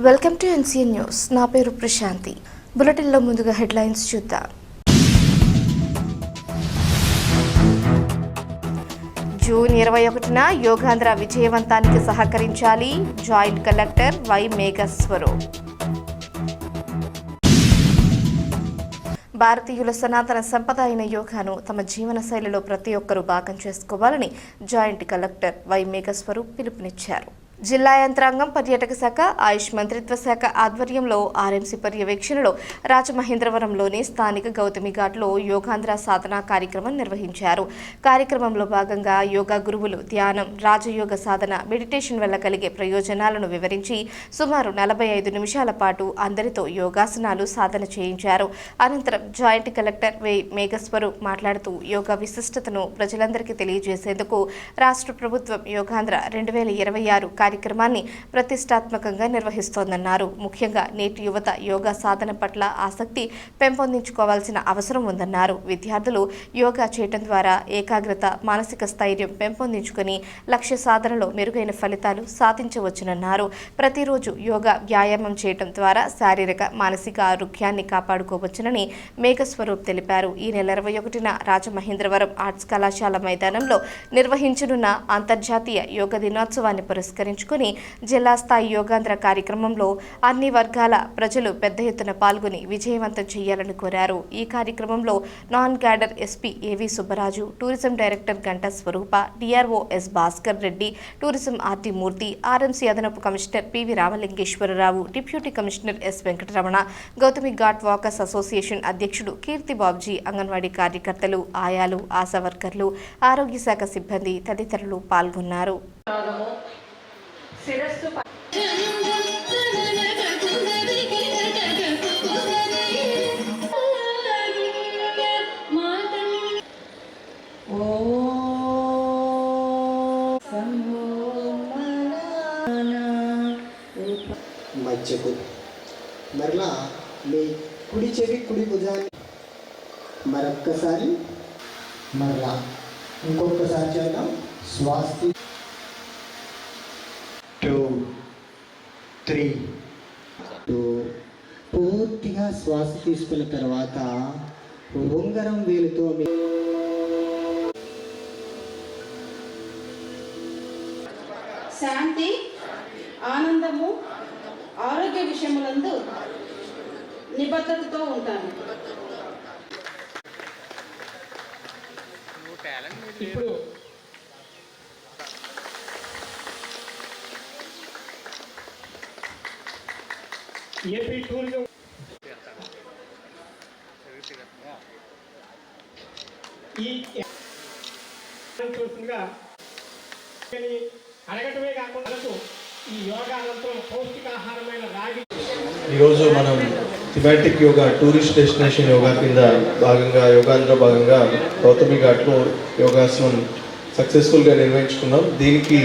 Welcome to NCN news. నా పేరు ప్రశాంతి. బులెటిన్లో ముందుగా హెడ్లైన్స్ చూద్దాం. జూన్ 21న యోగాంధ్ర విజయవంతానికి సహకరించాలి. Joint collector Y Meghaswaroop. భారతీయుల సనాతన సంపద అయిన యోగాను తమ జీవన శైలిలో ప్రతి ఒక్కరూ భాగం చేసుకోవాలని జాయింట్ కలెక్టర్ వై మేఘస్వరూప్ పిలుపునిచ్చారు. జిల్లా యంత్రాంగం, పర్యాటక శాఖ, ఆయుష్ మంత్రిత్వ శాఖ ఆధ్వర్యంలో ఆర్ఎంసీ పర్యవేక్షణలో రాజమహేంద్రవరంలోని స్థానిక గౌతమి ఘాట్లో యోగాంధ్ర సాధన కార్యక్రమం నిర్వహించారు. కార్యక్రమంలో భాగంగా యోగా గురువులు ధ్యానం, రాజయోగ సాధన, మెడిటేషన్ వల్ల కలిగే ప్రయోజనాలను వివరించి సుమారు 45 నిమిషాల పాటు అందరితో యోగాసనాలు సాధన చేయించారు. అనంతరం జాయింట్ కలెక్టర్ వై మేఘస్వరూప్ మాట్లాడుతూ యోగా విశిష్టతను ప్రజలందరికీ తెలియజేసేందుకు రాష్ట్ర ప్రభుత్వం యోగాంధ్ర 2026 కార్యక్రమాన్ని ప్రతిష్టాత్మకంగా నిర్వహిస్తోందన్నారు. ముఖ్యంగా నేటి యువత యోగా సాధన పట్ల ఆసక్తి పెంపొందించుకోవాల్సిన అవసరం ఉందన్నారు. విద్యార్థులు యోగా చేయడం ద్వారా ఏకాగ్రత, మానసిక స్థైర్యం పెంపొందించుకుని లక్ష్య సాధనలో మెరుగైన ఫలితాలు సాధించవచ్చునన్నారు. ప్రతిరోజు యోగా వ్యాయామం చేయడం ద్వారా శారీరక, మానసిక ఆరోగ్యాన్ని కాపాడుకోవచ్చునని మేఘస్వరూప్ తెలిపారు. ఈ నెల 21న రాజమహేంద్రవరం ఆర్ట్స్ కళాశాల మైదానంలో నిర్వహించనున్న అంతర్జాతీయ యోగా దినోత్సవాన్ని పురస్కరించుకుని జిల్లా స్థాయి యోగాంధ్ర కార్యక్రమంలో అన్ని వర్గాల ప్రజలు పెద్ద ఎత్తున పాల్గొని విజయవంతం చేయాలని కోరారు. ఈ కార్యక్రమంలో non cadre SP AV Subbaraju, tourism director Ganta Swarupa, DRO S Bhaskar Reddy, tourism RT Murthy, RMC అదనపు commissioner PV Ramalingeswararao, deputy commissioner S Venkataramana, Gautami Ghat walkers association అధ్యక్షుడు కీర్తి బాబ్జీ, అంగన్వాడీ కార్యకర్తలు, ఆయాలు, ఆశా వర్కర్లు, ఆరోగ్య శాఖ సిబ్బంది తదితరులు పాల్గొన్నారు. మధ్యకు మరలా మీ కుడి చెవి, కుడి భుజాన్ని మరొక్కసారి, మరలా ఇంకొకసారి చేద్దాం. స్వాస్తి 2 3 పూర్తిగా శ్వాస తీసుకున్న తర్వాత ఉంగరం వేలుతో శాంతి, ఆనందము, ఆరోగ్య విషయములందు నిబద్ధతతో ఉంటాను. ఇప్పుడు ఏపీ టూరిజం ఈ చూస్తుండగా అడగటమే కాకుండా ఈ యోగా అనంతరం పౌష్టికాహారమైన రాగి. ఈరోజు మనం thematic yoga tourist destination yoga కింద భాగంగా యోగాంధ్ర భాగంగా గౌతమి ఘాట్లో యోగాసనం సక్సెస్ఫుల్గా నిర్వహించుకున్నాం. దీనికి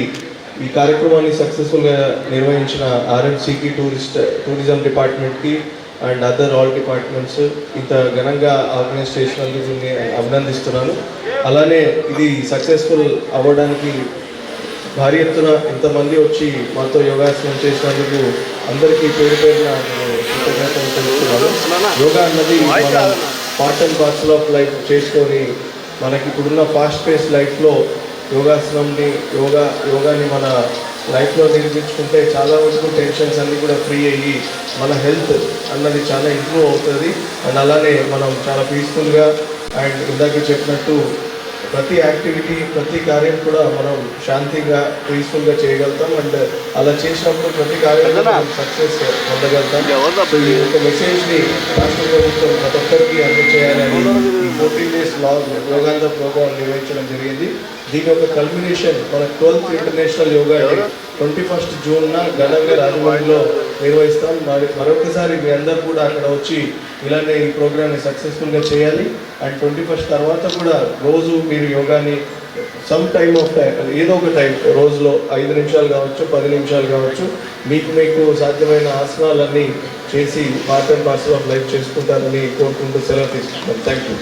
ఈ కార్యక్రమాన్ని సక్సెస్ఫుల్గా నిర్వహించిన ఆర్ఎంసీకి, టూరిజం డిపార్ట్మెంట్కి అండ్ అదర్ ఆల్ డిపార్ట్మెంట్స్ ఇంత ఘనంగా ఆర్గనైజ్ చేసినందుకు నేను అభినందిస్తున్నాను. అలానే ఇది సక్సెస్ఫుల్ అవ్వడానికి భారీ ఎత్తున ఇంతమంది వచ్చి మాతో యోగాసనం చేసినందుకు అందరికీ పేరు పేరున కృతజ్ఞతలు తెలుస్తున్నాను. యోగా అన్నది మన part and parcel of life చేసుకొని మనకి ఇప్పుడున్న ఫాస్ట్ పేస్ లైఫ్లో యోగాని మన లైఫ్లో నిర్మించుకుంటే చాలా వరకు టెన్షన్స్ అన్నీ కూడా ఫ్రీ అయ్యి మన హెల్త్ అన్నది చాలా ఇంప్రూవ్ అవుతుంది. అండ్ అలానే మనం చాలా పీస్ఫుల్గా అండ్ ఇందాక చెప్పినట్టు ప్రతి యాక్టివిటీ, ప్రతి కార్యం కూడా మనం శాంతిగా, పీస్ఫుల్గా చేయగలుగుతాం. అండ్ అలా చేసినప్పుడు ప్రతి కార్యంలో మనం సక్సెస్ పొందగలుగుతాం. ఈ యొక్క మెసేజ్ని రాష్ట్ర ప్రభుత్వం ప్రతి ఒక్కరికి అందజేయాలని 14 days యోగాంధ్ర ప్రోగ్రామ్ నిర్వహించడం జరిగింది. దీని యొక్క కల్మినేషన్ మన 12th international yoga day 21st జూన్న ఘనంగా రాజమండ్రిలో నిర్వహిస్తాం. మరొకసారి మీ అందరూ కూడా అక్కడ వచ్చి ఇలానే ఈ ప్రోగ్రామ్ని సక్సెస్ఫుల్గా చేయాలి. అండ్ 21st తర్వాత కూడా రోజు మీరు యోగాని సమ్ టైమ్ ఆఫ్ టైం, ఏదో ఒక టైం రోజులో 5 నిమిషాలు కావచ్చు, 10 నిమిషాలు కావచ్చు, మీకు సాధ్యమైన ఆసనాలన్నీ చేసి part and parcel of life చేసుకుంటారని కోరుకుంటూ సెలవు తీసుకుంటాం. Thank you.